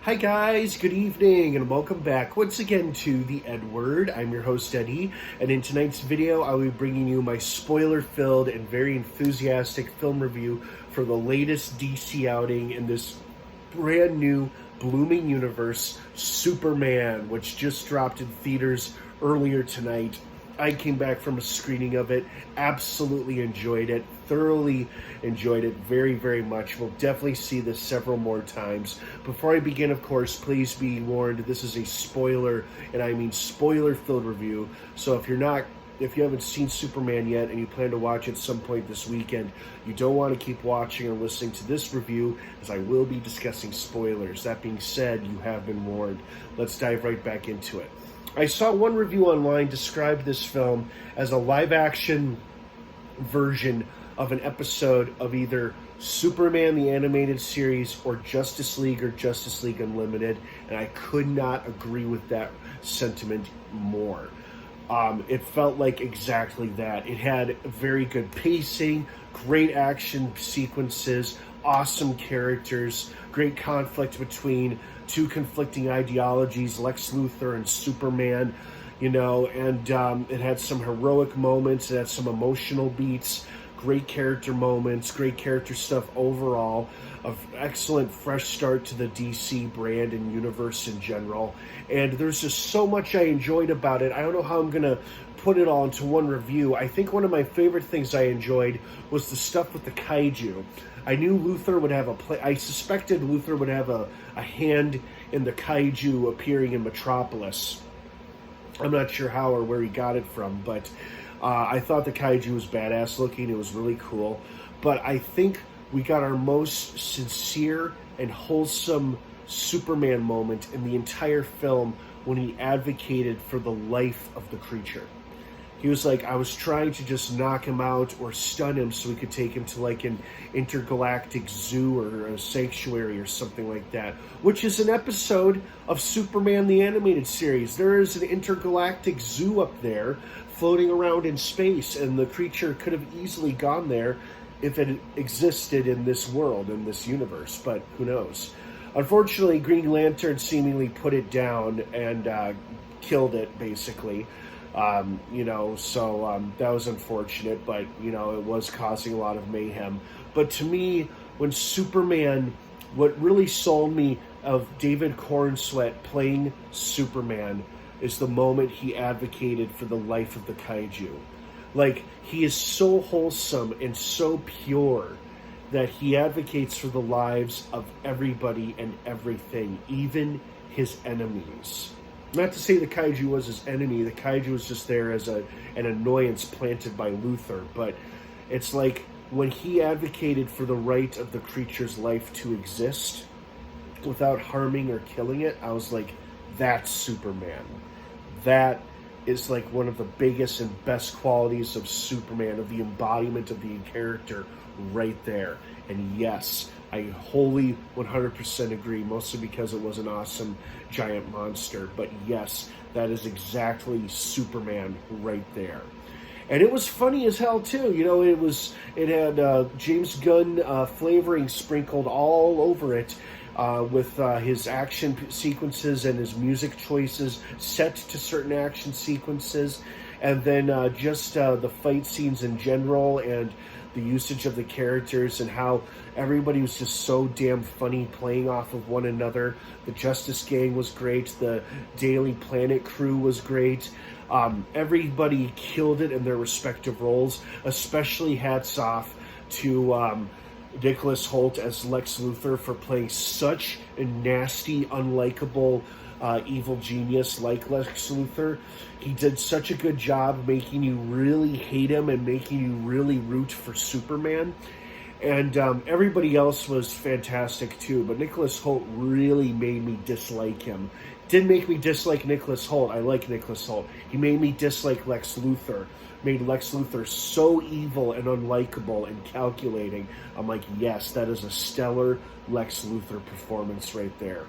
Hi guys, good evening and welcome back once again to The Edward. I'm your host Eddie, and in tonight's video I will be bringing you my spoiler-filled and very enthusiastic film review for the latest DC outing in this brand new blooming universe, Superman, which just dropped in theaters earlier tonight. I came back from a screening of it, absolutely enjoyed it, thoroughly enjoyed it very, very much. We'll definitely see this several more times. Before I begin, of course, please be warned, this is a spoiler, and I mean spoiler-filled review. So if you haven't seen Superman yet and you plan to watch it some point this weekend, you don't want to keep watching or listening to this review, as I will be discussing spoilers. That being said, you have been warned. Let's dive right back into it. I saw one review online describe this film as a live-action version of an episode of either Superman the Animated Series or Justice League Unlimited, and I could not agree with that sentiment more. It felt like exactly that. It had very good pacing, great action sequences, awesome characters, great conflict between two conflicting ideologies, Lex Luthor and Superman, and it had some heroic moments, it had some emotional beats, great character moments, great character stuff overall, an excellent fresh start to the DC brand and universe in general. And there's just so much I enjoyed about it. I don't know how I'm going to put it all into one review. I think one of my favorite things I enjoyed was the stuff with the kaiju. I knew Luthor would have I suspected Luthor would have a hand in the kaiju appearing in Metropolis. I'm not sure how or where he got it from, but I thought the kaiju was badass looking. It was really cool. But I think we got our most sincere and wholesome Superman moment in the entire film when he advocated for the life of the creature. He was like, I was trying to just knock him out or stun him so we could take him to like an intergalactic zoo or a sanctuary or something like that, which is an episode of Superman the Animated Series. There is an intergalactic zoo up there floating around in space, and the creature could have easily gone there if it existed in this world, in this universe, but who knows. Unfortunately, Green Lantern seemingly put it down and killed it, basically. That was unfortunate, but, it was causing a lot of mayhem. But to me, when Superman, what really sold me of David Corenswet playing Superman is the moment he advocated for the life of the kaiju. Like, he is so wholesome and so pure that he advocates for the lives of everybody and everything, even his enemies. Not to say the kaiju was his enemy, the kaiju was just there as an annoyance planted by Luthor, but it's like when he advocated for the right of the creature's life to exist without harming or killing it, I was like, that's Superman. That is like one of the biggest and best qualities of Superman, of the embodiment of the character right there. And yes, I wholly 100% agree, mostly because it was an awesome giant monster. But yes, that is exactly Superman right there. And it was funny as hell too. It had James Gunn flavoring sprinkled all over it. With his action sequences and his music choices set to certain action sequences, and then just the fight scenes in general and the usage of the characters and how everybody was just so damn funny playing off of one another. The Justice Gang was great. The Daily Planet crew was great. Everybody killed it in their respective roles, especially hats off to Nicholas Hoult as Lex Luthor for playing such a nasty, unlikable, evil genius like Lex Luthor. He did such a good job making you really hate him and making you really root for Superman. And everybody else was fantastic too, but Nicholas Hoult really made me dislike him. Didn't make me dislike Nicholas Hoult. I like Nicholas Hoult. He made me dislike Lex Luthor. Made Lex Luthor so evil and unlikable and calculating. I'm like, yes, that is a stellar Lex Luthor performance right there.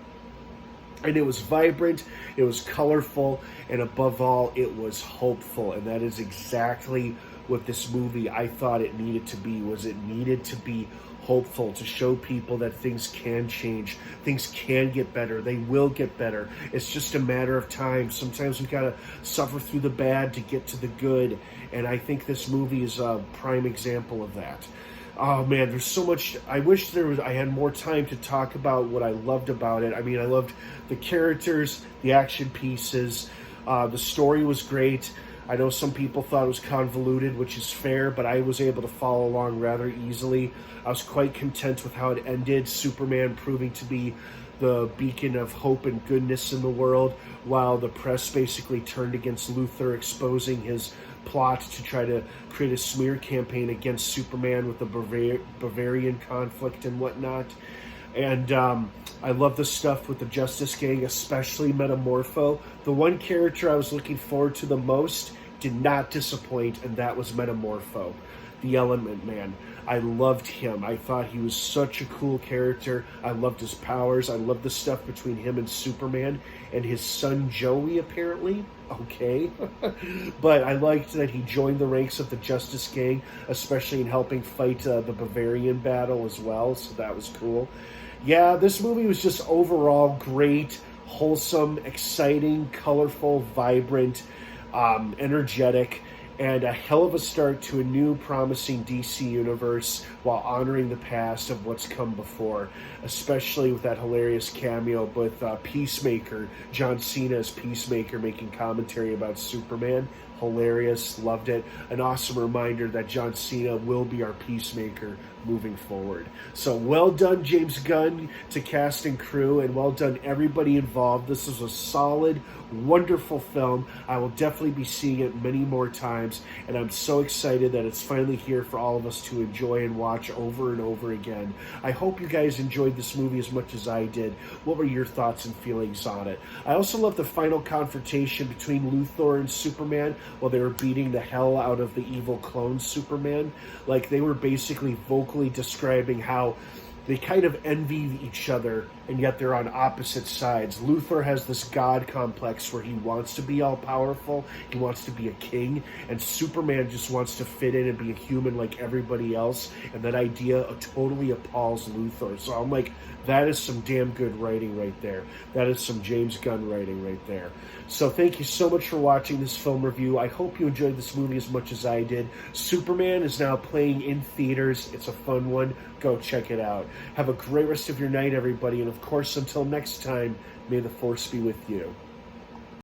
And it was vibrant, it was colorful, and above all, it was hopeful. And that is exactly what this movie I thought it needed to be. Was it needed to be hopeful, to show people that things can change, things can get better, they will get better. It's just a matter of time. Sometimes we gotta suffer through the bad to get to the good, and I think this movie is a prime example of that. Oh man, there's so much. I wish I had more time to talk about what I loved about it. I mean, I loved the characters, the action pieces, the story was great. I know some people thought it was convoluted, which is fair, but I was able to follow along rather easily. I was quite content with how it ended. Superman proving to be the beacon of hope and goodness in the world, while the press basically turned against Luthor, exposing his plot to try to create a smear campaign against Superman with the Bavarian conflict and whatnot. And I love the stuff with the Justice Gang, especially Metamorpho. The one character I was looking forward to the most did not disappoint, and that was Metamorpho, the Element Man. I loved him. I thought he was such a cool character. I loved his powers. I loved the stuff between him and Superman and his son Joey, apparently. Okay. But I liked that he joined the ranks of the Justice Gang, especially in helping fight the Bavarian battle as well, so that was cool. Yeah, this movie was just overall great, wholesome, exciting, colorful, vibrant, energetic, and a hell of a start to a new promising DC universe while honoring the past of what's come before, especially with that hilarious cameo with Peacemaker, John Cena as Peacemaker, making commentary about Superman. Hilarious, loved it. An awesome reminder that John Cena will be our Peacemaker moving forward. So well done, James Gunn, to cast and crew, and well done everybody involved. This is a solid, wonderful film. I will definitely be seeing it many more times, and I'm so excited that it's finally here for all of us to enjoy and watch over and over again. I hope you guys enjoyed this movie as much as I did. What were your thoughts and feelings on it? I also love the final confrontation between Luthor and Superman while they were beating the hell out of the evil clone Superman. Like, they were basically vocally describing how they kind of envy each other, and yet they're on opposite sides. Luthor has this god complex where he wants to be all-powerful, he wants to be a king, and Superman just wants to fit in and be a human like everybody else, and that idea totally appalls Luthor. So I'm like, that is some damn good writing right there. That is some James Gunn writing right there. So thank you so much for watching this film review. I hope you enjoyed this movie as much as I did. Superman is now playing in theaters. It's a fun one. Go check it out. Have a great rest of your night, everybody. And of course, until next time, may the Force be with you.